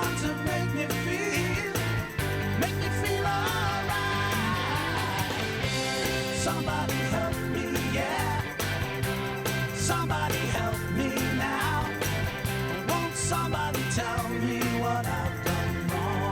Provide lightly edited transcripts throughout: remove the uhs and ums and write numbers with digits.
someone to make me feel alright. Somebody help me, yeah. Somebody help me now. Won't somebody tell me what I've done wrong?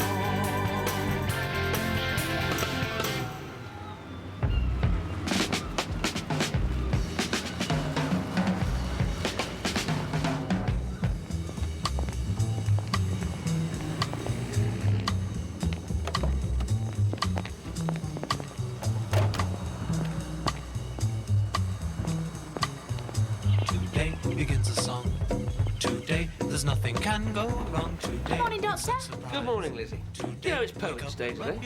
Today begins a song. Today there's nothing can go wrong. Today. Good morning, Doctor. Good morning, Lizzie. You know it's Poets' Day today.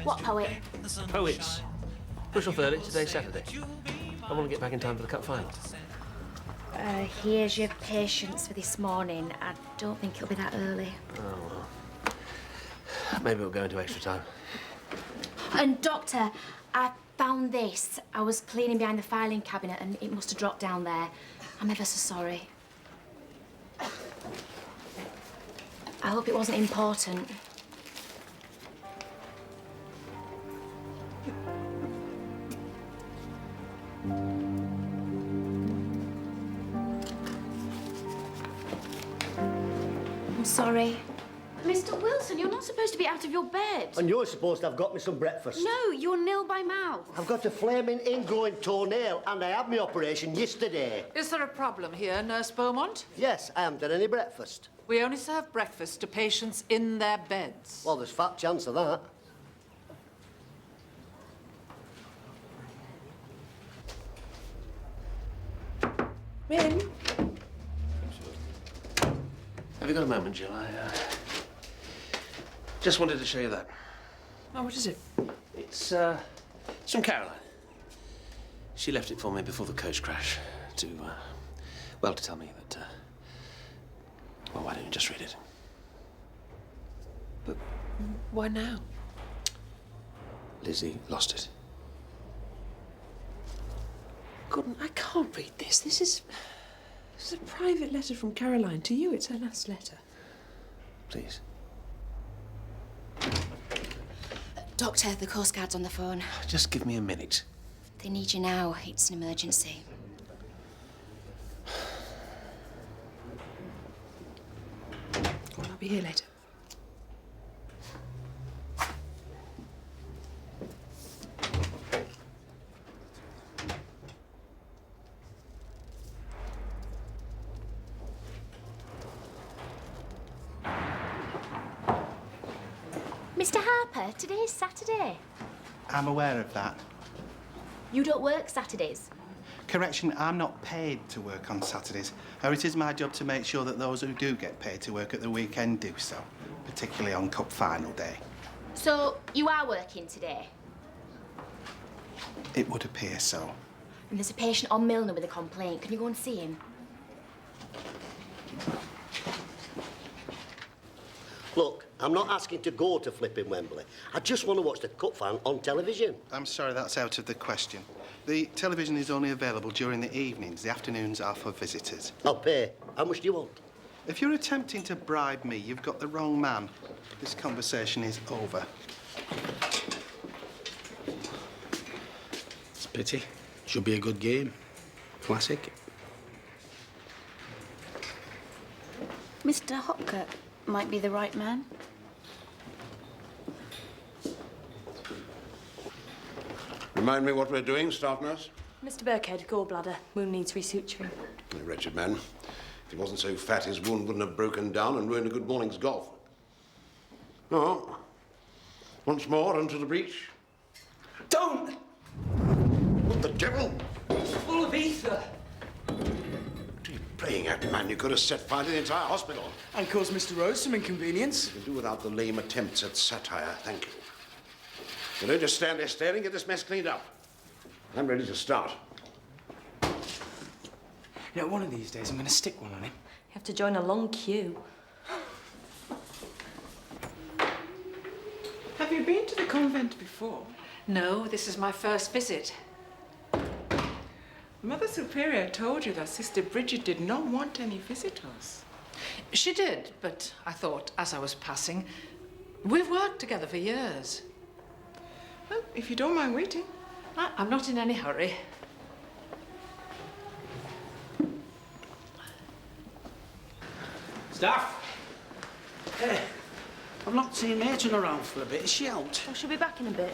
What poet? Poets. Crucial verdict, today's Saturday. I want to get back in time for the cup final. Here's your patience for this morning. I don't think it'll be that early. Oh, well. Maybe we'll go into extra time. And, Doctor, I found this. I was cleaning behind the filing cabinet and it must have dropped down there. I'm ever so sorry. I hope it wasn't important. I'm sorry. Mr. Wilson, you're not supposed to be out of your bed. And you're supposed to have got me some breakfast. No, you're nil by mouth. I've got a flaming ingrowing toenail and I had my operation yesterday. Is there a problem here, Nurse Beaumont? Yes, I haven't had any breakfast. We only serve breakfast to patients in their beds. Well, there's fat chance of that. Rim? Have you got a moment, Jill? I just wanted to show you that. Oh, what is it? It's from Caroline. She left it for me before the coach crash to tell me that, well, why don't you just read it? But why now? Lizzie lost it. Gordon, I can't read this. This is a private letter from Caroline to you. It's her last letter. Please. Doctor, the Coast Guard's on the phone. Just give me a minute. They need you now. It's an emergency. Well, I'll be here later. Mr. Harper, today's Saturday. I'm aware of that. You don't work Saturdays? Correction, I'm not paid to work on Saturdays. It is my job to make sure that those who do get paid to work at the weekend do so, particularly on cup final day. So, you are working today? It would appear so. And there's a patient on Milner with a complaint. Can you go and see him? Look, I'm not asking to go to flipping Wembley. I just want to watch the cup final on television. I'm sorry, that's out of the question. The television is only available during the evenings. The afternoons are for visitors. I'll pay. How much do you want? If you're attempting to bribe me, you've got the wrong man. This conversation is over. It's a pity. Should be a good game. Classic. Mr. Hopkirk might be the right man. Remind me what we're doing, staff nurse? Mr. Birkhead, gallbladder. Wound needs resuturing. A wretched man. If he wasn't so fat, his wound wouldn't have broken down and ruined a good morning's golf. No. Once more, onto the breach. Don't! What the devil? It's full of ether. What are you playing at, man? You could have set fire to the entire hospital. And caused Mr. Rose some inconvenience. You can do without the lame attempts at satire. Thank you. You don't just stand there staring. Get this mess cleaned up. I'm ready to start. You know, one of these days I'm going to stick one on him. You have to join a long queue. Have you been to the convent before? No, this is my first visit. Mother Superior told you that Sister Bridget did not want any visitors. She did, but I thought, as I was passing, we've worked together for years. Well, if you don't mind waiting, I'm not in any hurry. Staff? Hey, I've not seen Matron around for a bit. Is she out? Oh, she'll be back in a bit.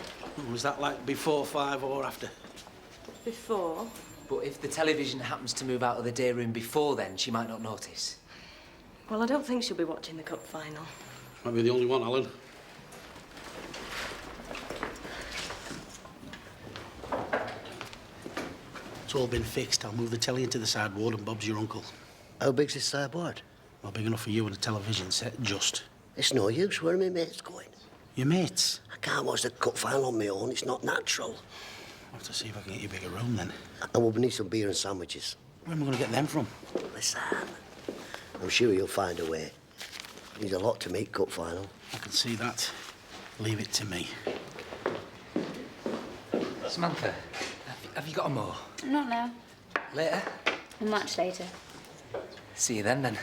Was that like before 5 or after? Before? But if the television happens to move out of the day room before then, she might not notice. Well, I don't think she'll be watching the cup final. Might be the only one, Alan. It's all been fixed. I'll move the telly into the sideboard and Bob's your uncle. How big's this sideboard? Well, big enough for you and a television set, just. It's no use. Where are my mates going? Your mates? I can't watch the cup final on my own. It's not natural. I'll have to see if I can get you a bigger room, then. And we'll need some beer and sandwiches. Where am I going to get them from? Listen, I'm sure you'll find a way. Need a lot to make cup final. I can see that. Leave it to me. Samantha, have you got a more? Not now. Later? Much later. See you then.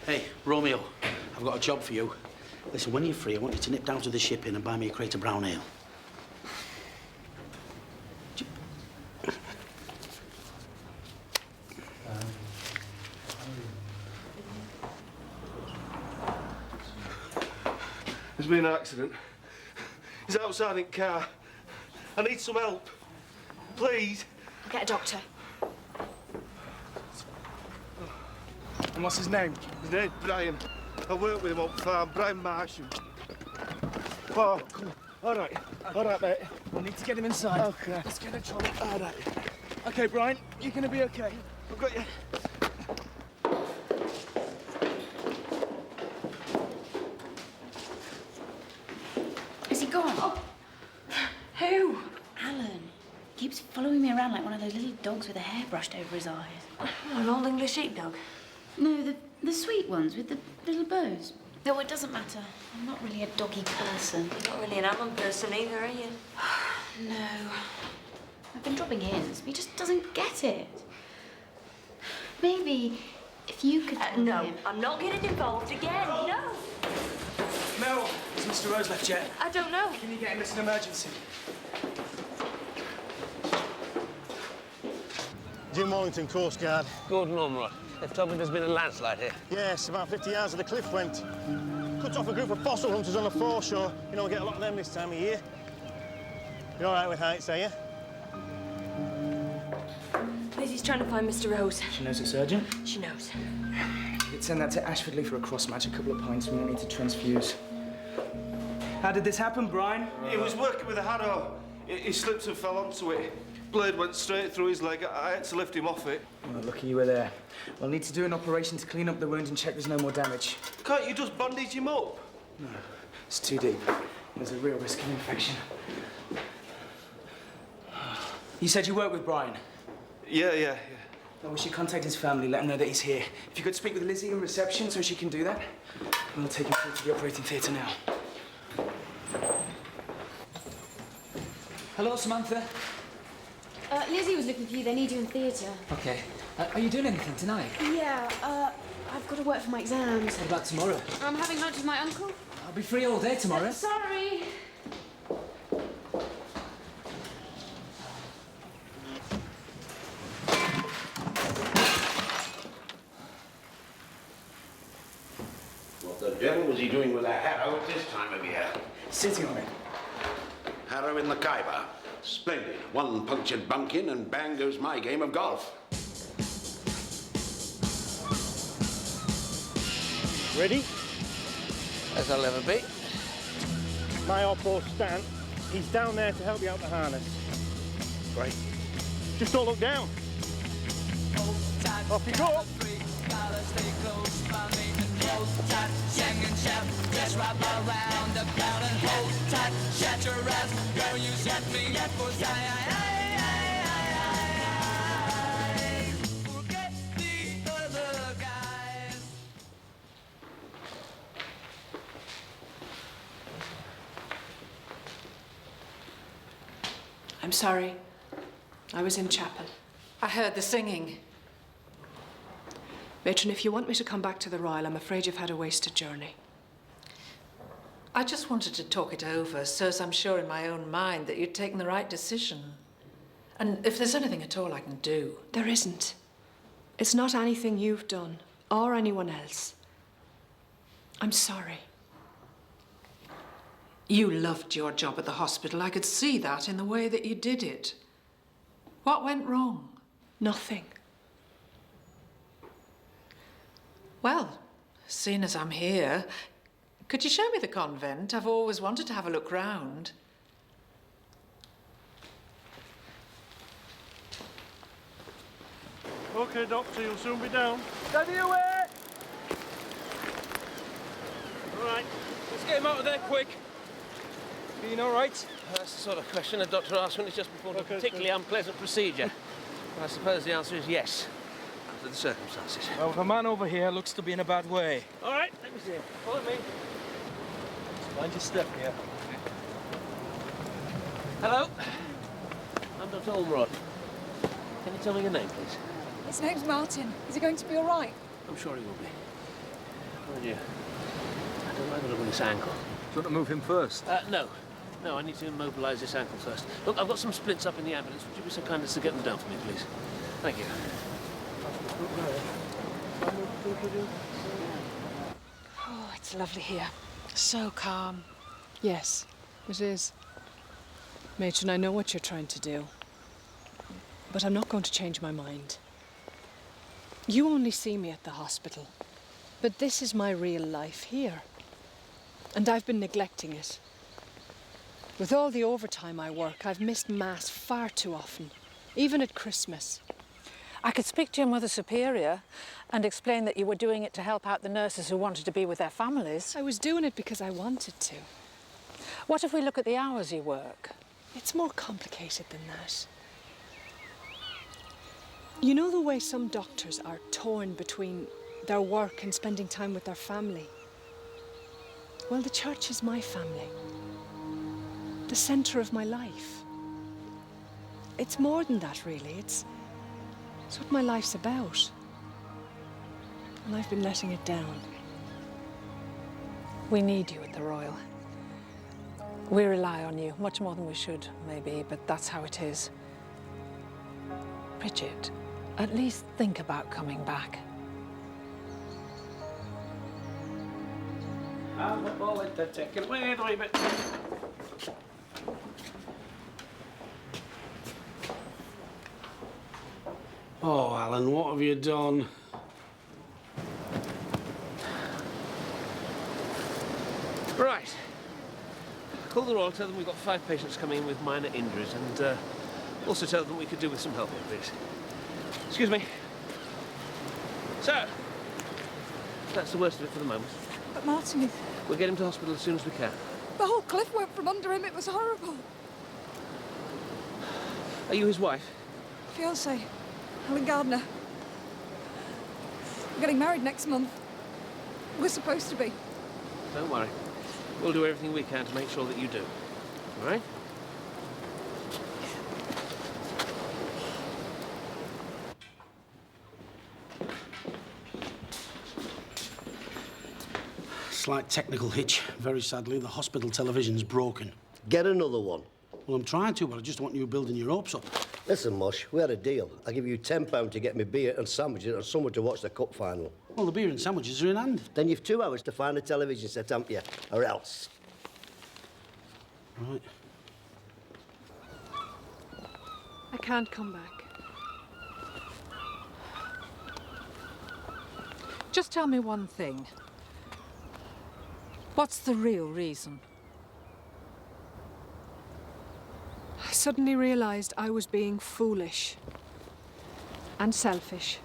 Hey, Romeo, I've got a job for you. Listen, when you're free, I want you to nip down to the shipping and buy me a crate of brown ale. There's been an accident. He's outside in car. I need some help. Please. I'll get a doctor. And what's his name? His name's Brian. I work with him on farm, Brian Marshall. Oh, come on. All right, mate. We need to get him inside. Okay. Let's get a trolley. All right. Okay, Brian, you're gonna be okay. I've got you. Is he gone? Oh. Who? Alan. Keeps following me around like one of those little dogs with a hair brushed over his eyes. Oh, an old English sheepdog? No, the sweet ones with the little bows. No, it doesn't matter. I'm not really a doggy person. You're not really an Alan person either, are you? No. I've been dropping hints, but he just doesn't get it. Maybe if you could tell no, him... I'm not getting involved again, no. Mel, has Mr. Rose left yet? I don't know. Can you get him? It's an emergency. Jim Wallington, Coast Guard. Gordon Ormerod. They've told me there's been a landslide here. Yes, about 50 yards of the cliff went. Cut off a group of fossil hunters on the foreshore. You know, we get a lot of them this time of year. You're all right with heights, are you? Lizzie's trying to find Mr. Rose. She knows it's urgent? She knows. You'd send that to Ashfordley for a cross match, a couple of pints. We won't need to transfuse. How did this happen, Brian? He was working with a harrow. He slipped and fell onto it. Blade went straight through his leg. I had to lift him off it. Well, lucky you were there. We'll need to do an operation to clean up the wound and check there's no more damage. Can't you just bandage him up? No, it's too deep. There's a real risk of infection. You said you work with Brian? Yeah. Well, we should contact his family, let him know that he's here. If you could speak with Lizzie in reception so she can do that, we'll take him through to the operating theatre now. Hello, Samantha. Lizzie was looking for you. They need you in theatre. Okay. Are you doing anything tonight? Yeah, I've got to work for my exams. What about tomorrow? I'm having lunch with my uncle. I'll be free all day tomorrow. Sorry. What the devil was he doing with a harrow at this time of year? Sitting on it. Harrow in the Khyber. Splendid. One punctured bunkin and bang goes my game of golf. Ready? As I'll ever be. My old Stan, he's down there to help you out the harness. Great. Just don't look down. Off you go. I'm sorry. I was in chapel. I heard the singing. Matron, if you want me to come back to the Royal, I'm afraid you've had a wasted journey. I just wanted to talk it over, so as I'm sure in my own mind that you'd taken the right decision. And if there's anything at all I can do... There isn't. It's not anything you've done, or anyone else. I'm sorry. You loved your job at the hospital. I could see that in the way that you did it. What went wrong? Nothing. Well, seeing as I'm here, could you show me the convent? I've always wanted to have a look round. OK, Doctor, you'll soon be down. Steady away! All right. Let's get him out of there quick. Being all right? That's the sort of question a doctor asks when it's just before a particularly unpleasant procedure. I suppose the answer is yes, under the circumstances. Well, the man over here looks to be in a bad way. All right, let me see him. Follow me. Mind your step here. Hello. I'm Dr. Ormerod. Can you tell me your name, please? His name's Martin. Is he going to be all right? I'm sure he will be. Mind you, I don't like the look of this ankle. Do you want to move him first? No. No, I need to immobilise this ankle first. Look, I've got some splints up in the ambulance. Would you be so kind as to get them down for me, please? Thank you. Oh, it's lovely here. So calm. Yes, it is. Matron, I know what you're trying to do. But I'm not going to change my mind. You only see me at the hospital. But this is my real life here. And I've been neglecting it. With all the overtime I work, I've missed Mass far too often, even at Christmas. I could speak to your Mother Superior and explain that you were doing it to help out the nurses who wanted to be with their families. I was doing it because I wanted to. What if we look at the hours you work? It's more complicated than that. You know the way some doctors are torn between their work and spending time with their family? Well, the church is my family. The centre of my life. It's more than that, really. It's what my life's about. And I've been letting it down. We need you at the Royal. We rely on you, much more than we should, maybe, but that's how it is. Bridget, at least think about coming back. I'll let that take it away a wee bit. Oh, Alan, what have you done? Right. Call the Royal, tell them we've got 5 patients coming in with minor injuries, and also tell them we could do with some help here, please. Excuse me. Sir! That's the worst of it for the moment. But Martin, We'll get him to hospital as soon as we can. the whole cliff went from under him. It was horrible. Are you his wife? Fiancé, Helen Gardner. We're getting married next month. We're supposed to be. Don't worry. We'll do everything we can to make sure that you do. All right? Slight technical hitch. Very sadly, the hospital television's broken. Get another one. Well, I'm trying to, but I just want you building your hopes up. Listen, Mosh, we had a deal. I'll give you £10 to get me beer and sandwiches and someone to watch the cup final. Well, the beer and sandwiches are in hand. Then you've 2 hours to find a television set, haven't you? Or else. Right. I can't come back. Just tell me one thing. What's the real reason? I suddenly realised I was being foolish and selfish.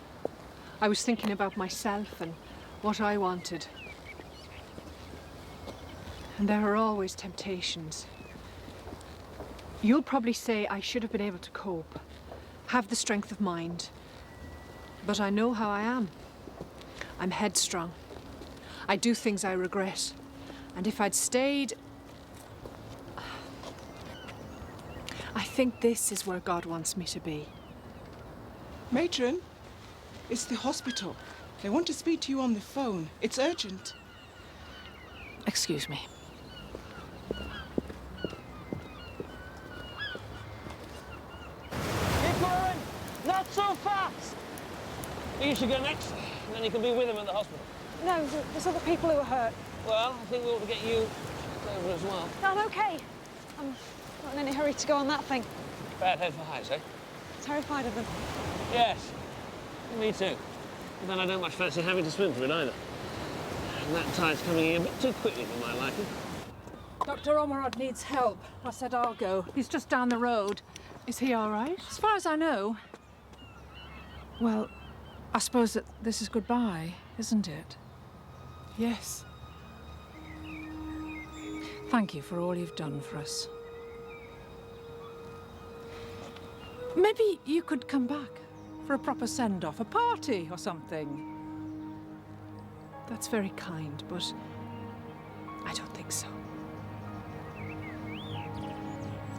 I was thinking about myself and what I wanted. And there are always temptations. You'll probably say I should have been able to cope, have the strength of mind. But I know how I am. I'm headstrong. I do things I regret. And if I'd stayed... I think this is where God wants me to be. Matron, it's the hospital. They want to speak to you on the phone. It's urgent. Excuse me. Keep going! Not so fast! You should go next, and then you can be with him at the hospital. No, there's other people who are hurt. Well, I think we ought to get you over as well. No, I'm okay. I'm not in any hurry to go on that thing. Bad head for heights, eh? Terrified of them. Yes. Me too. But then I don't much fancy having to swim for it either. And that tide's coming in a bit too quickly for my liking. Dr. Ormerod needs help. I said I'll go. He's just down the road. Is he all right? As far as I know. Well, I suppose that this is goodbye, isn't it? Yes. Thank you for all you've done for us. Maybe you could come back for a proper send-off, a party or something. That's very kind, but I don't think so.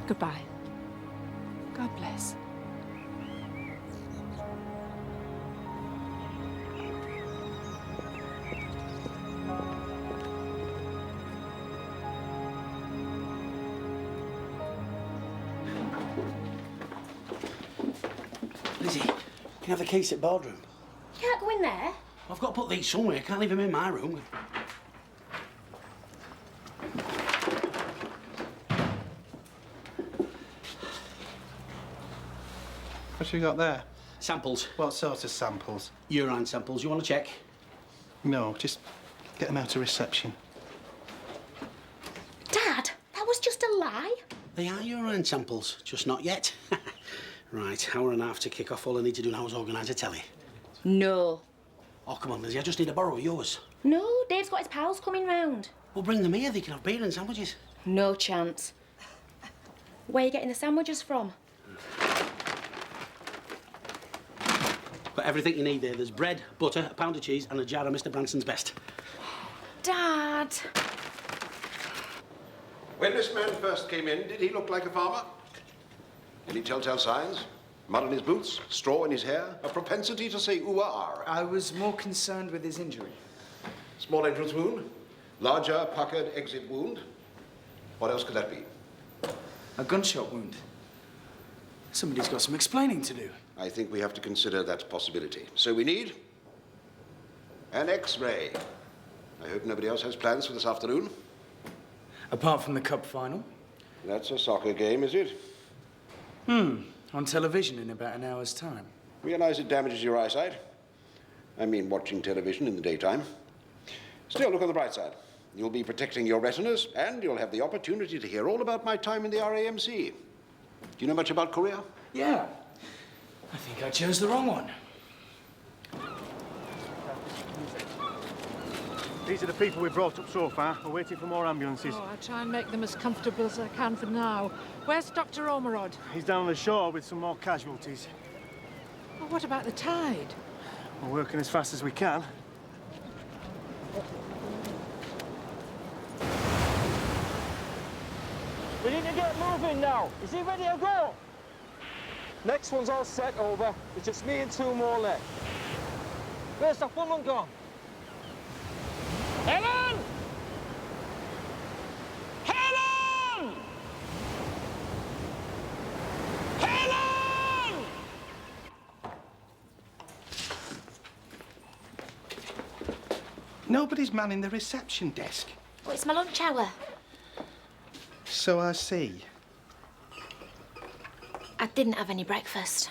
Goodbye. God bless. Lizzie, can you have the keys at boardroom? You can't go in there. I've got to put these somewhere. I can't leave them in my room. What you got there? Samples. What sort of samples? Urine samples. You want to check? No, just get them out of reception. Dad, that was just a lie. They are urine samples, just not yet. Right, hour and a half to kick off. All I need to do now is organise a telly. No. Oh, come on, Lizzie, I just need to borrow yours. No, Dave's got his pals coming round. Well, bring them here. They can have beer and sandwiches. No chance. Where are you getting the sandwiches from? Got everything you need there. There's bread, butter, a pound of cheese and a jar of Mr. Branson's best. Dad. When this man first came in, did he look like a farmer? Any telltale signs? Mud in his boots, straw in his hair, a propensity to say ooh-ah. I was more concerned with his injury. Small entrance wound, larger puckered exit wound. What else could that be? A gunshot wound. Somebody's got some explaining to do. I think we have to consider that possibility. So we need an X-ray. I hope nobody else has plans for this afternoon. Apart from the cup final? That's a soccer game, is it? On television in about an hour's time. Realize it damages your eyesight. I mean, watching television in the daytime. Still, look on the bright side. You'll be protecting your retinas, and you'll have the opportunity to hear all about my time in the RAMC. Do you know much about Korea? Yeah. I think I chose the wrong one. These are the people we brought up so far. We're waiting for more ambulances. Oh, I'll try and make them as comfortable as I can for now. Where's Dr. Ormerod? He's down on the shore with some more casualties. Well, what about the tide? We're working as fast as we can. We need to get moving now. Is he ready to go? Next one's all set over. It's just me and two more left. Where's that woman gone? Helen! Helen! Helen! Nobody's manning the reception desk. Oh, it's my lunch hour. So I see. I didn't have any breakfast.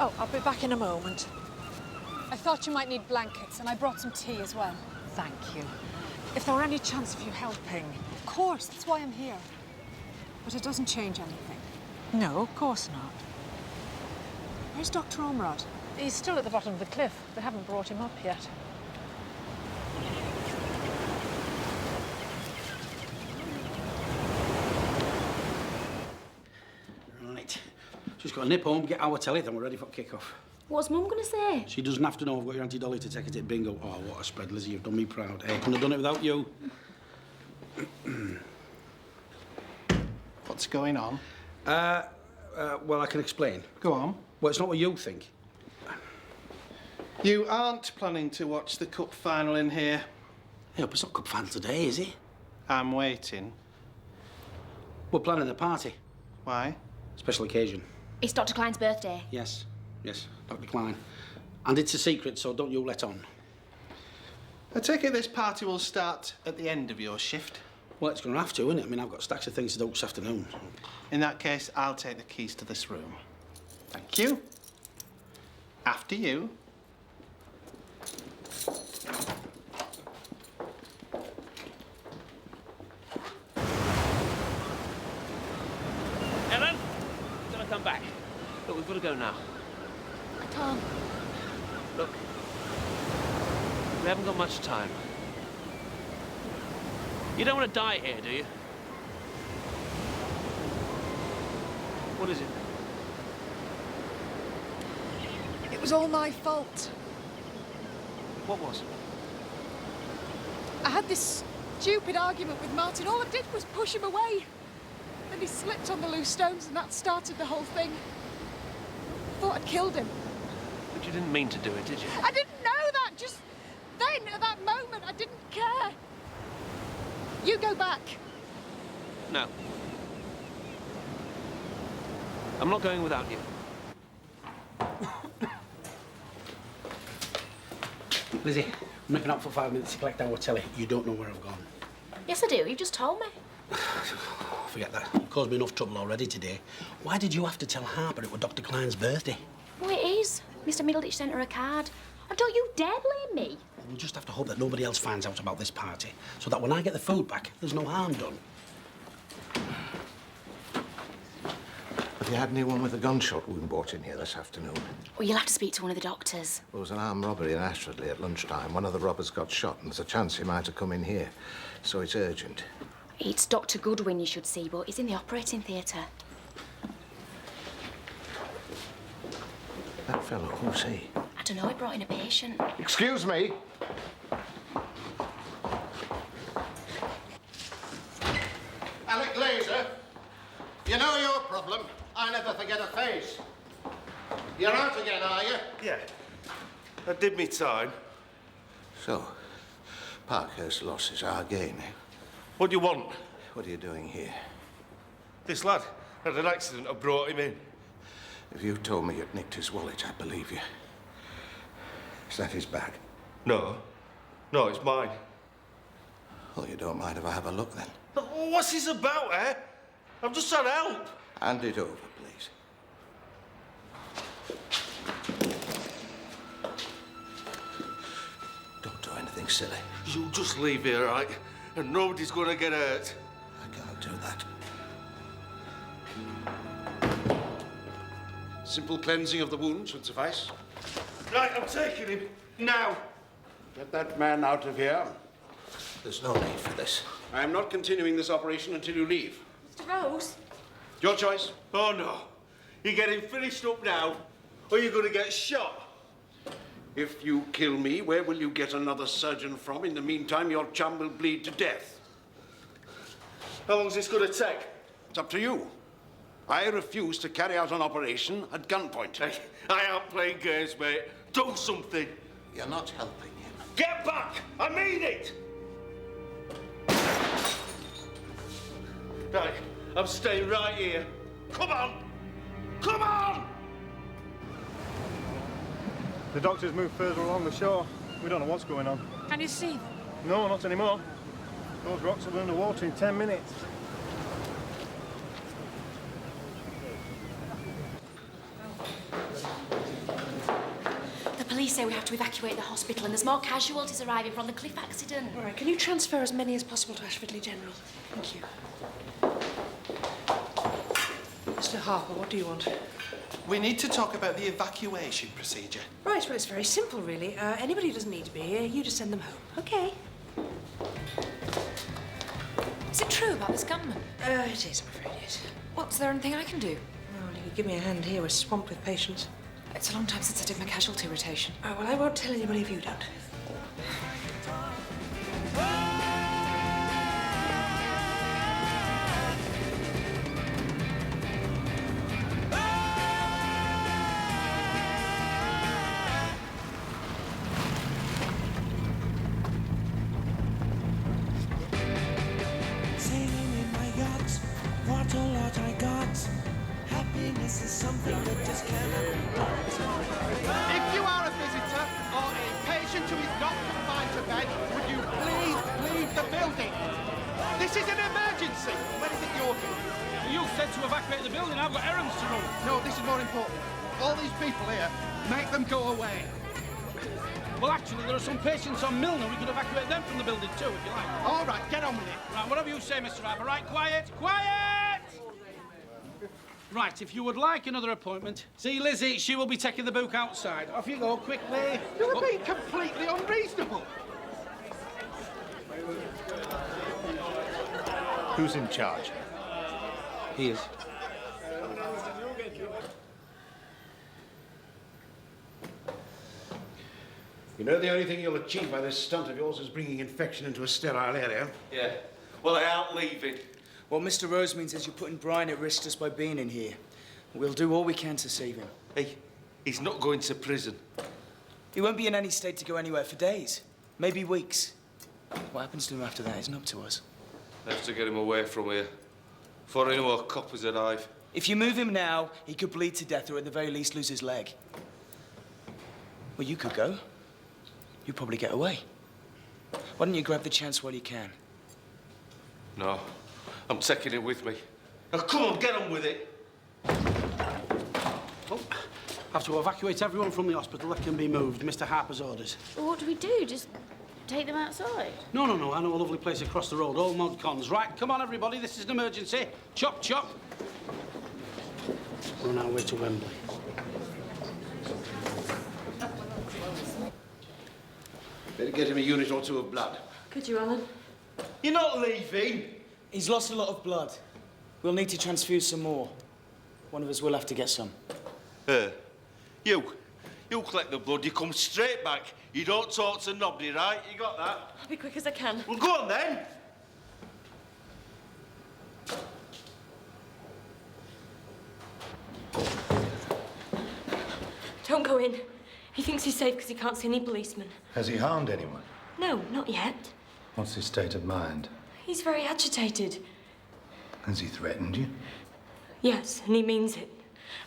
Oh, I'll be back in a moment. I thought you might need blankets, and I brought some tea as well. Thank you. If there were any chance of you helping... Of course, that's why I'm here. But it doesn't change anything. No, of course not. Where's Dr. Ormerod? He's still at the bottom of the cliff. They haven't brought him up yet. Right. Just got to nip home, get our telly, then we're ready for kick-off. What's Mum going to say? She doesn't have to know I've got your Auntie Dolly to take it to bingo. Oh, what a spread, Lizzie. You've done me proud. I couldn't have done it without you. What's going on? Well, I can explain. Go on. Well, it's not what you think. You aren't planning to watch the cup final in here? Yeah, but it's not cup final today, is it? I'm waiting. We're planning a party. Why? Special occasion. It's Dr. Klein's birthday. Yes, Dr. Klein. And it's a secret, so don't you let on. I take it this party will start at the end of your shift? Well, it's going to have to, isn't it? I mean, I've got stacks of things to do this afternoon. In that case, I'll take the keys to this room. Thank you. After you. Ellen, you've got to come back. Look, we've got to go now. I can't. Look, we haven't got much time. You don't want to die here, do you? What is it? It was all my fault. What was? I had this stupid argument with Martin. All I did was push him away. Then he slipped on the loose stones and that started the whole thing. I thought I'd killed him. But you didn't mean to do it, did you? I didn't know that. Just then, at that moment, I didn't care. You go back. No. I'm not going without you. Lizzie, I'm nipping out for 5 minutes to collect our telly. You don't know where I've gone. Yes, I do. You just told me. Forget that. You've caused me enough trouble already today. Why did you have to tell Harper it was Dr. Klein's birthday? Oh, it is. Mr. Middleditch sent her a card. Oh, don't you dare blame me. We'll just have to hope that nobody else finds out about this party, so that when I get the food back, there's no harm done. Have you had anyone with a gunshot wound brought in here this afternoon? Well, you'll have to speak to one of the doctors. There was an armed robbery in Ashfordley at lunchtime. One of the robbers got shot, and there's a chance he might have come in here. So it's urgent. It's Dr. Goodwin you should see, but he's in the operating theatre. That fellow, who's he? I don't know, he brought in a patient. Excuse me. Alec Glazer, you know your problem. I never forget a face. You're out again, are you? Yeah. I did me time. So, Parkhurst's loss is our gain, eh? What do you want? What are you doing here? This lad had an accident. I brought him in. If you told me you'd nicked his wallet, I'd believe you. Is that his bag? No. No, it's mine. Oh, you don't mind if I have a look, then? But what's this about, eh? I'm just trying to help. Hand it over, please. Don't do anything silly. You just leave here, right? And nobody's gonna get hurt. I can't do that. Simple cleansing of the wounds would suffice. Right, I'm taking him. Now. Get that man out of here. There's no need for this. I am not continuing this operation until you leave. Mr. Rose? Your choice. Oh, no. You're getting finished up now, or you're going to get shot. If you kill me, where will you get another surgeon from? In the meantime, your chum will bleed to death. How long's this going to take? It's up to you. I refuse to carry out an operation at gunpoint. Hey, I ain't playing games, mate. Do something. You're not helping him. Get back! I mean it! Right, I'm staying right here. Come on! Come on! The doctor's moved further along the shore. We don't know what's going on. Can you see them? No, not anymore. Those rocks will be underwater in 10 minutes. The police say we have to evacuate the hospital and there's more casualties arriving from the cliff accident. All right, can you transfer as many as possible to Ashfordley General? Thank you. Mr. Harper, what do you want? We need to talk about the evacuation procedure. Right, well, it's very simple, really. Anybody who doesn't need to be here, you just send them home. OK. Is it true about this gunman? It is, I'm afraid, yes. What's there anything I can do? Well, you could give me a hand here. We're swamped with patients. It's a long time since I did my casualty rotation. Oh, well, I won't tell anybody if you don't. them to evacuate the building. I've got errands to run. No, this is more important. All these people here, make them go away. Well, actually, there are some patients on Milner. We could evacuate them from the building too, if you like. All right, get on with it. Right, whatever you say, Mr. Ivor. Right, quiet, quiet! Right, if you would like another appointment, see Lizzie, she will be taking the book outside. Off you go, quickly. You're being completely unreasonable. Who's in charge? He is. You know the only thing you'll achieve by this stunt of yours is bringing infection into a sterile area. Yeah. Well, I aren't leaving. Well, Mr. Rosemean says you're putting Brian at risk just by being in here. We'll do all we can to save him. Hey, he's not going to prison. He won't be in any state to go anywhere for days, maybe weeks. What happens to him after that isn't up to us. I have to get him away from here. Before any more coppers arrive. If you move him now, he could bleed to death or at the very least lose his leg. Well, you could go. You'd probably get away. Why don't you grab the chance while you can? No, I'm taking it with me. Now, come on, get on with it. Oh, have to evacuate everyone from the hospital that can be moved. Mr. Harper's orders. Well, what do we do? Just take them outside? No. I know a lovely place across the road, all mod cons. Right, come on, everybody, this is an emergency. Chop, chop. We're on our way to Wembley. Better get him a unit or two of blood. Could you, Alan? You're not leaving. He's lost a lot of blood. We'll need to transfuse some more. One of us will have to get some. You collect the blood, you come straight back. You don't talk to nobody, right? You got that? I'll be quick as I can. Well, go on then. Don't go in. He thinks he's safe because he can't see any policemen. Has he harmed anyone? No, not yet. What's his state of mind? He's very agitated. Has he threatened you? Yes, and he means it.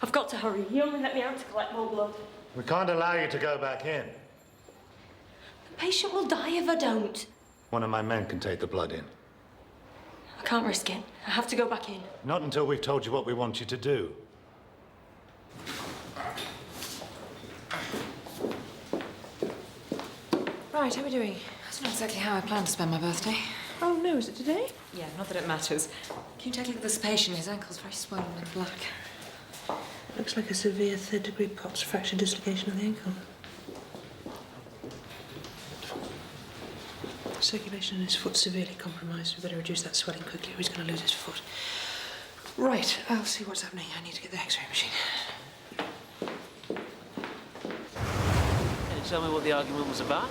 I've got to hurry. He only let me out to collect more blood. We can't allow you to go back in. The patient will die if I don't. One of my men can take the blood in. I can't risk it. I have to go back in. Not until we've told you what we want you to do. Right, how are we doing? That's not exactly how I planned to spend my birthday. Oh, no, is it today? Yeah, not that it matters. Can you take a look at this patient? His ankle's very swollen and black. Looks like a severe third-degree Pott's fracture dislocation of the ankle. Circulation in his foot severely compromised. We better reduce that swelling quickly or he's going to lose his foot. Right, I'll see what's happening. I need to get the X-ray machine. Can you tell me what the argument was about?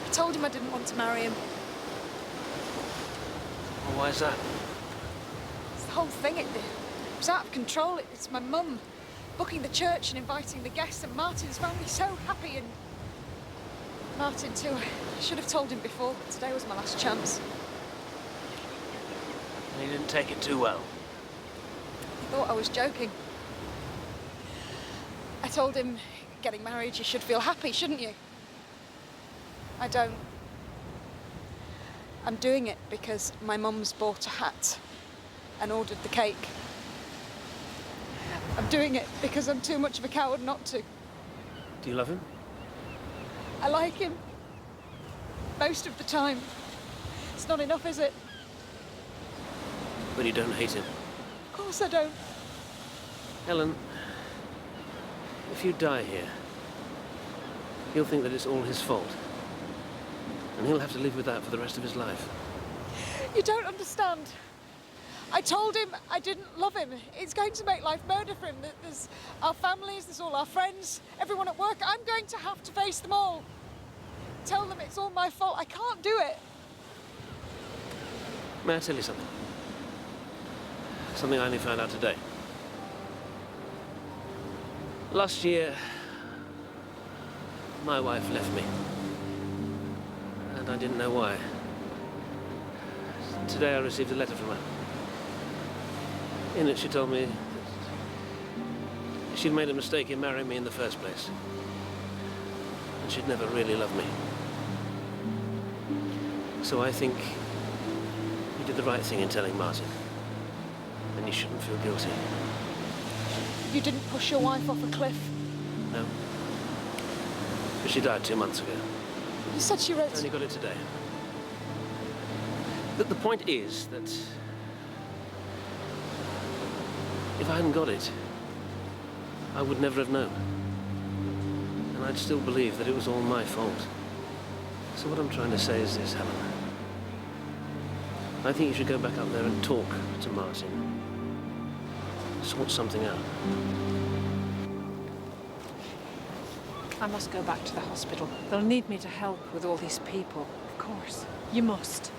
I told him I didn't want to marry him. Well, why is that? It's the whole thing. It was out of control. It's my mum booking the church and inviting the guests, and Martin's family so happy, and Martin too. I should have told him before. Today was my last chance. He didn't take it too well. He thought I was joking. I told him, getting married, you should feel happy, shouldn't you? I don't. I'm doing it because my mum's bought a hat and ordered the cake. I'm doing it because I'm too much of a coward not to. Do you love him? I like him. Most of the time. It's not enough, is it? But you don't hate him. Of course I don't. Helen, if you die here, he'll think that it's all his fault. And he'll have to live with that for the rest of his life. You don't understand. I told him I didn't love him. It's going to make life murder for him. There's our families, there's all our friends, everyone at work. I'm going to have to face them all. Tell them it's all my fault. I can't do it. May I tell you something? Something I only found out today. Last year, my wife left me. And I didn't know why. Today I received a letter from her. In it she told me that she'd made a mistake in marrying me in the first place. And she'd never really loved me. So I think you did the right thing in telling Martin. then you shouldn't feel guilty. You didn't push your wife off a cliff. No. But she died 2 months ago. You said she wrote... Only got it today. But the point is that if I hadn't got it, I would never have known. And I'd still believe that it was all my fault. So what I'm trying to say is this, Helen. I think you should go back up there and talk to Martin. Sort something out. I must go back to the hospital. They'll need me to help with all these people. Of course. You must.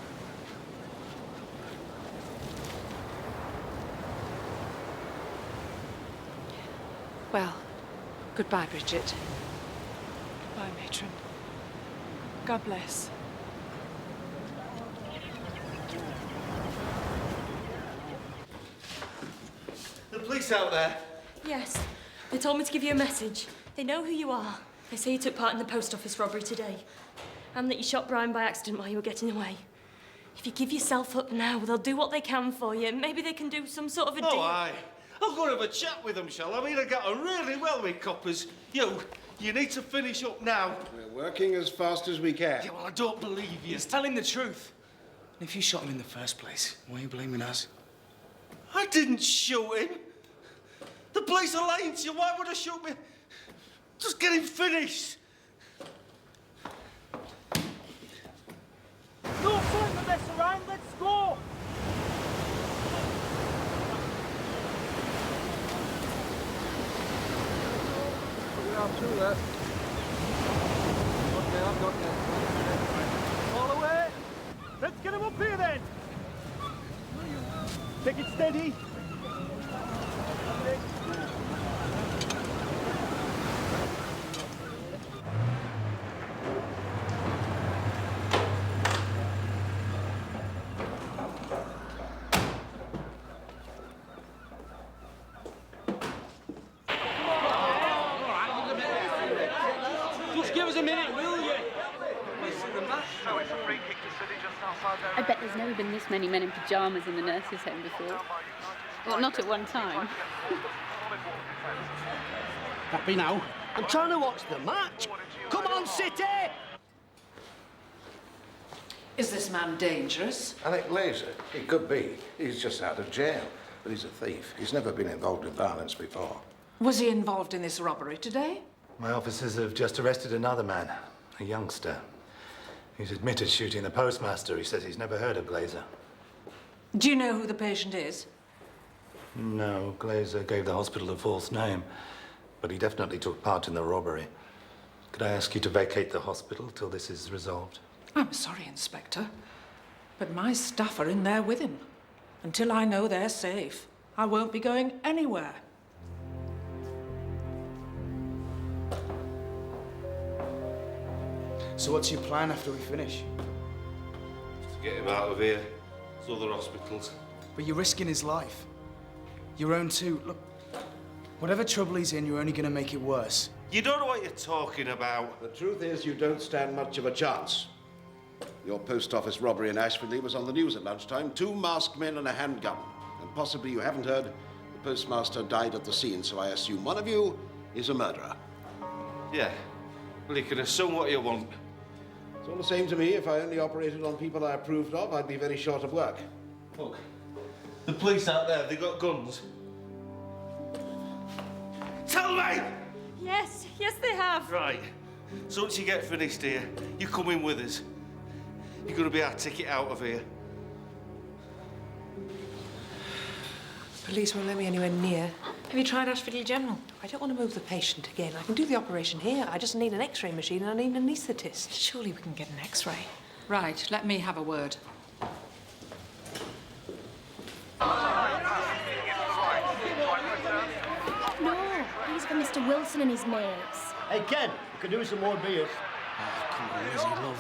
Well, goodbye, Bridget. Goodbye, matron. God bless. The police out there? Yes. They told me to give you a message. They know who you are. They say you took part in the post office robbery today. And that you shot Brian by accident while you were getting away. If you give yourself up now, they'll do what they can for you. Maybe they can do some sort of a deal. Oh, aye. I'll go and have a chat with them, shall I? I mean, I get on really well with coppers. You need to finish up now. We're working as fast as we can. Yeah, well, I don't believe you. He's telling the truth. And if you shot him in the first place, why are you blaming us? I didn't shoot him. The police are lying to you. Why would I shoot me? Just get him finished. No time to mess around. Let's go. I'm through that. Okay, I've got that. All the way. Let's get him up here then. Take it steady. Just give us a minute, will you? I bet there's never been this many men in pyjamas in the nurses' home before. Well, not at one time. Happy now? I'm trying to watch the match. Come on, City! Is this man dangerous? Alec Laser? He could be. He's just out of jail. But he's a thief. He's never been involved in violence before. Was he involved in this robbery today? My officers have just arrested another man, a youngster. He's admitted shooting the postmaster. He says he's never heard of Glazer. Do you know who the patient is? No, Glazer gave the hospital a false name, but he definitely took part in the robbery. Could I ask you to vacate the hospital till this is resolved? I'm sorry, Inspector, but my staff are in there with him. Until I know they're safe, I won't be going anywhere. So what's your plan after we finish? Just to get him out of here. There's other hospitals. But you're risking his life. Your own too. Look, whatever trouble he's in, you're only going to make it worse. You don't know what you're talking about. The truth is, you don't stand much of a chance. Your post office robbery in Ashfordley was on the news at lunchtime. 2 masked men and a handgun. And possibly you haven't heard, the postmaster died at the scene, so I assume one of you is a murderer. Yeah. Well, you can assume what you want. It's all the same to me. If I only operated on people I approved of, I'd be very short of work. Look, the police out there, they got guns. Tell me! Yes, yes they have. Right. So once you get finished here, you come in with us. You're going to be our ticket out of here. Police won't let me anywhere near. Have you tried Ashfordley General? I don't want to move the patient again. I can do the operation here. I just need an X-ray machine and I need an anaesthetist. Surely we can get an X-ray. Right, let me have a word. No, he's for Mr. Wilson and his mates. Hey, Ken, we could do some more beers. Come on, Lizzie, love.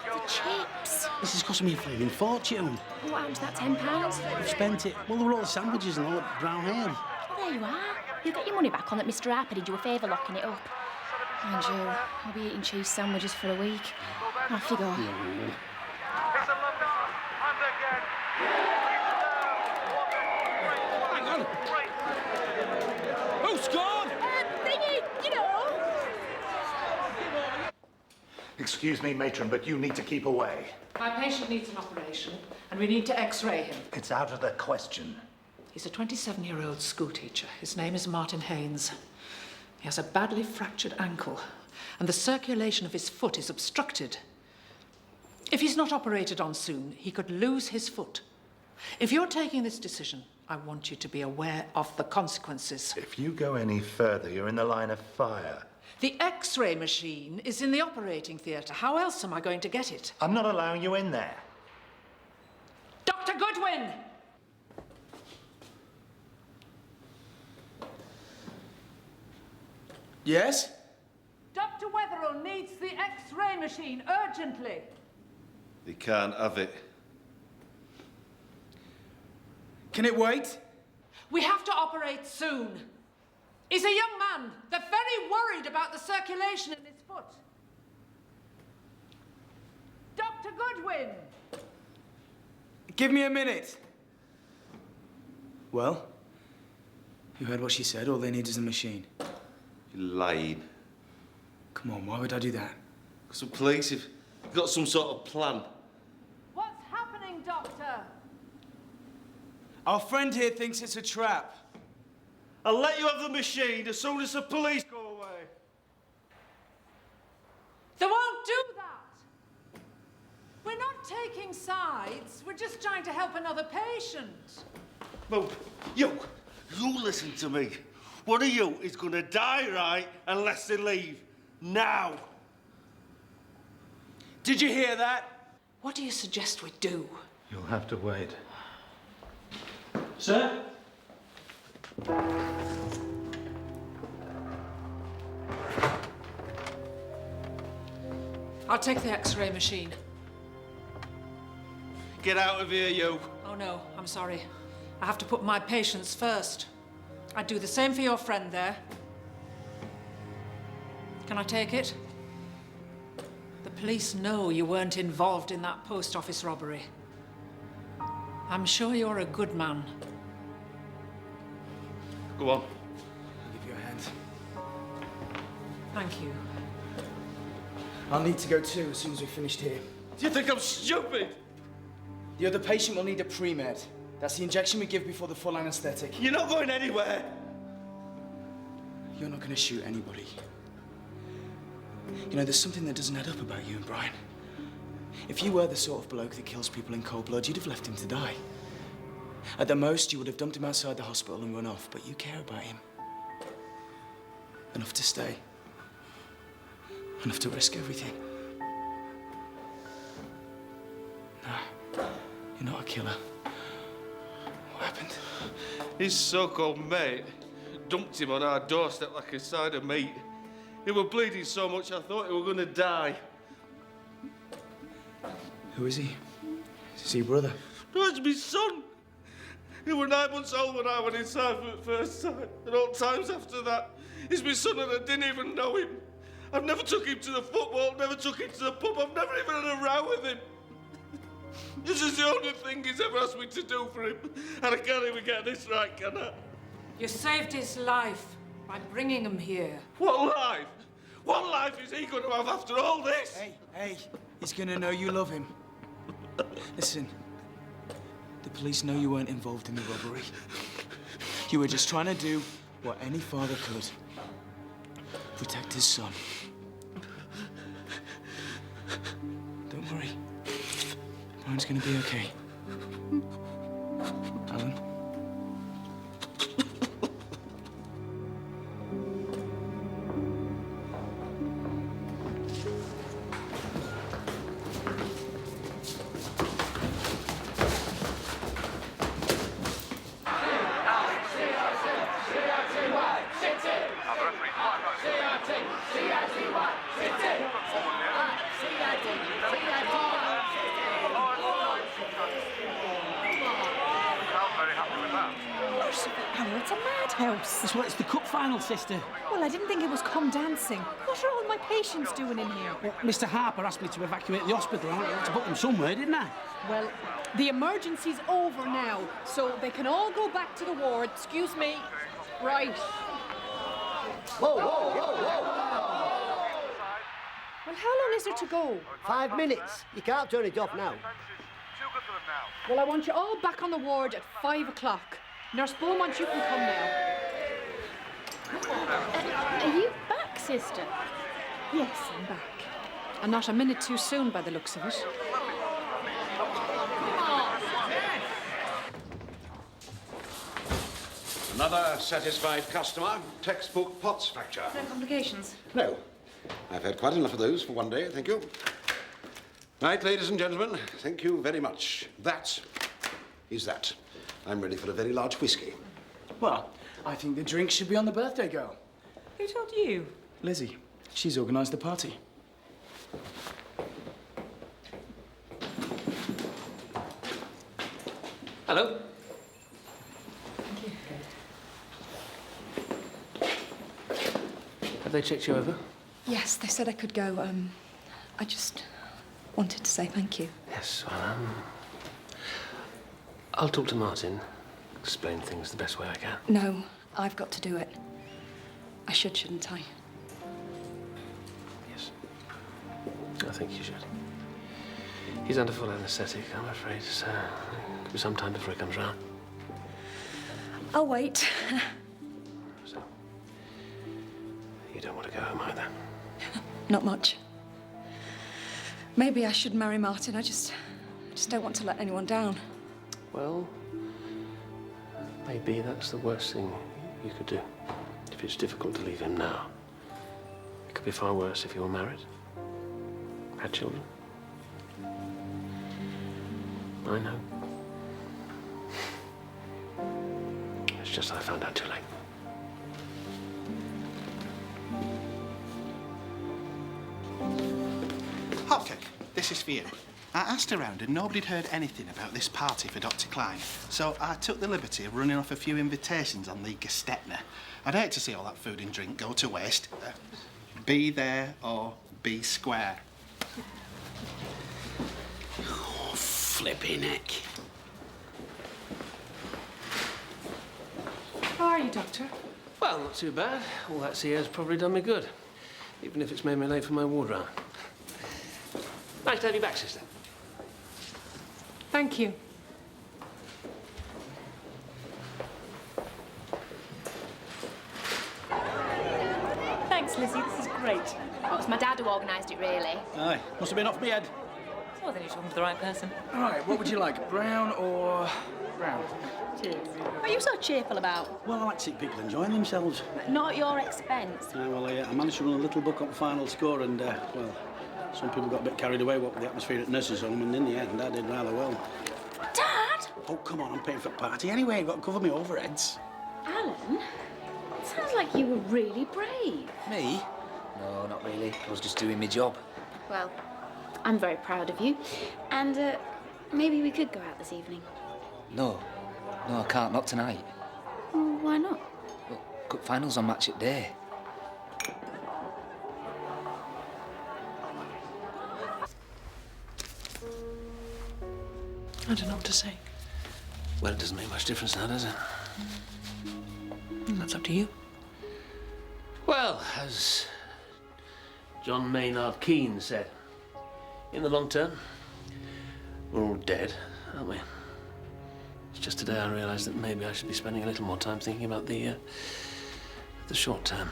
The chips. This is costing me a flaming fortune. What happened to that £10? I've spent it. Well, there were all the sandwiches and all that brown ham. Oh, there you are. You'll get your money back on that Mr. Harper did you a favour locking it up. Mind you, I'll be eating cheese sandwiches for a week. Off you go. Excuse me, matron, but you need to keep away. My patient needs an operation, and we need to x-ray him. It's out of the question. He's a 27-year-old schoolteacher. His name is Martin Haynes. He has a badly fractured ankle, and the circulation of his foot is obstructed. If he's not operated on soon, he could lose his foot. If you're taking this decision, I want you to be aware of the consequences. If you go any further, you're in the line of fire. The X-ray machine is in the operating theatre. How else am I going to get it? I'm not allowing you in there. Dr. Goodwin! Yes? Dr. Wetherell needs the X-ray machine urgently. He can't have it. Can it wait? We have to operate soon. He's a young man. They're very worried about the circulation in his foot. Dr. Goodwin! Give me a minute. Well, you heard what she said. All they need is a machine. You're lying. Come on, why would I do that? Because the police have got some sort of plan. What's happening, Doctor? Our friend here thinks it's a trap. I'll let you have the machine as soon as the police go away. They won't do that. We're not taking sides. We're just trying to help another patient. Well, you listen to me. One of you is going to die, right, unless they leave. Now. Did you hear that? What do you suggest we do? You'll have to wait. Sir? I'll take the X-ray machine. Get out of here, you. Oh, no, I'm sorry. I have to put my patients first. I'd do the same for your friend there. Can I take it? The police know you weren't involved in that post office robbery. I'm sure you're a good man. Go on. I'll give you a hand. Thank you. I'll need to go too as soon as we've finished here. Do you think I'm stupid? The other patient will need a pre-med. That's the injection we give before the full anaesthetic. You're not going anywhere. You're not going to shoot anybody. You know, there's something that doesn't add up about you and Brian. If you were the sort of bloke that kills people in cold blood, you'd have left him to die. At the most, you would have dumped him outside the hospital and run off, but you care about him. Enough to stay. Enough to risk everything. No, you're not a killer. What happened? His so-called mate dumped him on our doorstep like a side of meat. He was bleeding so much I thought he was going to die. Who is he? Is he your brother? No, it's my son. He was 9 months old when I went inside for the first time. And all times after that, he's my son and I didn't even know him. I've never took him to the football, never took him to the pub. I've never even had a row with him. This is the only thing he's ever asked me to do for him. And I can't even get this right, can I? You saved his life by bringing him here. What life? What life is he going to have after all this? Hey, he's going to know you love him. Listen, the police know you weren't involved in the robbery. You were just trying to do what any father could. Protect his son. Don't worry. Brian's going to be okay. Alan? It's a madhouse. Well, it's the cup final, sister. Well, I didn't think it was come dancing. What are all my patients doing in here? Well, Mr. Harper asked me to evacuate the hospital. I had to put them somewhere, didn't I? Well, the emergency's over now, so they can all go back to the ward. Excuse me. Right. Whoa, whoa, whoa, whoa! Well, how long is there to go? 5 minutes. You can't turn it off now. Well, I want you all back on the ward at 5 o'clock. Nurse Beaumont, you can come now. Are you back, sister? Yes, I'm back. And not a minute too soon by the looks of it. Another satisfied customer. Textbook POTS fracture. No complications? No. I've had quite enough of those for one day, thank you. Right, ladies and gentlemen, thank you very much. That is that. I'm ready for a very large whiskey. Well, I think the drink should be on the birthday girl. Who told you? Lizzie. She's organised the party. Hello. Have they checked you over? Yes, they said I could go. I just wanted to say thank you. Yes, well, I'll talk to Martin, explain things the best way I can. No, I've got to do it. I should, shouldn't I? Yes. I think you should. He's under full anaesthetic, I'm afraid, so it'll be some time before he comes round. I'll wait. So, you don't want to go home either? Not much. Maybe I should marry Martin. I just don't want to let anyone down. Well, maybe that's the worst thing you could do. If it's difficult to leave him now, it could be far worse if you were married, had children. I know. It's just I found out too late. Hotcake, this is for you. I asked around and nobody'd heard anything about this party for Dr. Klein, so I took the liberty of running off a few invitations on the Gestetner. I'd hate to see all that food and drink go to waste. Be there or be square. Oh, flipping heck. How are you, Doctor? Well, not too bad. All that sea air's probably done me good, even if it's made me late for my ward round. Nice to have you back, sister. Thank you. Thanks, Lizzie. This is great. Well, it's my dad who organised it, really. Aye, must have been off my head. Well, then you're talking to the right person. All right, what would you like, brown or brown? Cheers. What are you so cheerful about? Well, I like to see people enjoying themselves. Not at your expense. Well, I managed to run a little book on final score and, well, some people got a bit carried away with the atmosphere at nurse's home, and in the end, I did rather well. Dad! Oh, come on, I'm paying for the party anyway. I've got to cover my overheads. Alan, it sounds like you were really brave. Me? No, not really. I was just doing my job. Well, I'm very proud of you. And maybe we could go out this evening. No. No, I can't. Not tonight. Well, why not? Well, cup finals on match at day. I don't know what to say. Well, it doesn't make much difference now, does it? That's up to you. Well, as John Maynard Keynes said, in the long term, we're all dead, aren't we? It's just today I realised that maybe I should be spending a little more time thinking about the short term.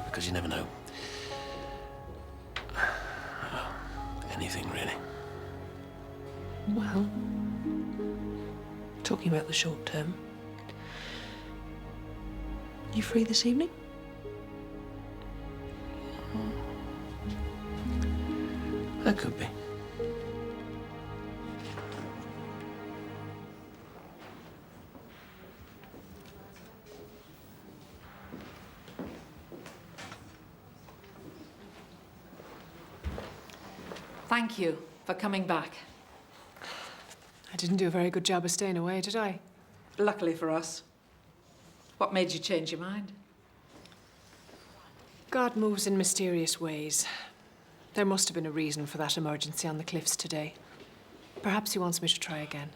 Because you never know. Anything, really. Well, talking about the short term, you free this evening? That could be. Thank you for coming back. I didn't do a very good job of staying away, did I? Luckily for us. What made you change your mind? God moves in mysterious ways. There must have been a reason for that emergency on the cliffs today. Perhaps he wants me to try again.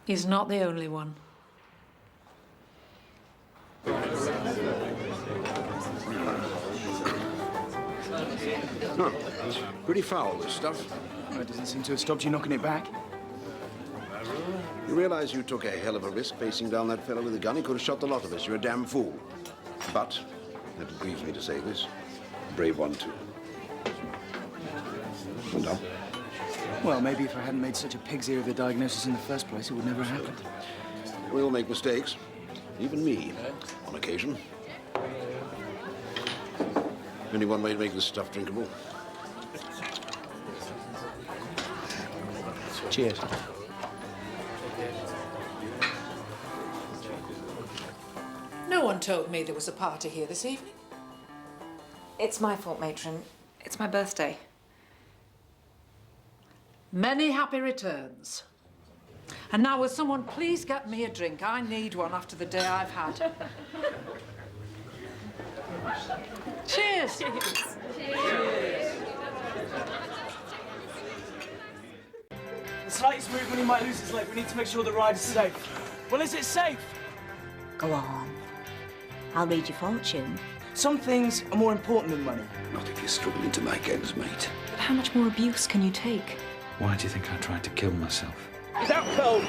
He's not the only one. Huh. Pretty foul, this stuff. Well, it doesn't seem to have stopped you knocking it back. You realize you took a hell of a risk facing down that fellow with a gun? He could have shot the lot of us. You're a damn fool. But, and it grieves me to say this, a brave one, too. Well done. Well, maybe if I hadn't made such a pig's ear of the diagnosis in the first place, it would never have happened. We all make mistakes. Even me, on occasion. Only one way to make this stuff drinkable. Cheers. No one told me there was a party here this evening. It's my fault, matron. It's my birthday. Many happy returns. And now, will someone please get me a drink? I need one after the day I've had. Cheers. Cheers. Cheers. The slightest movement, he might lose his leg. We need to make sure the ride is safe. Well, is it safe? Go on. I'll read your fortune. Some things are more important than money. Not if you're struggling to make ends meet. But how much more abuse can you take? Why do you think I tried to kill myself? Is that cold?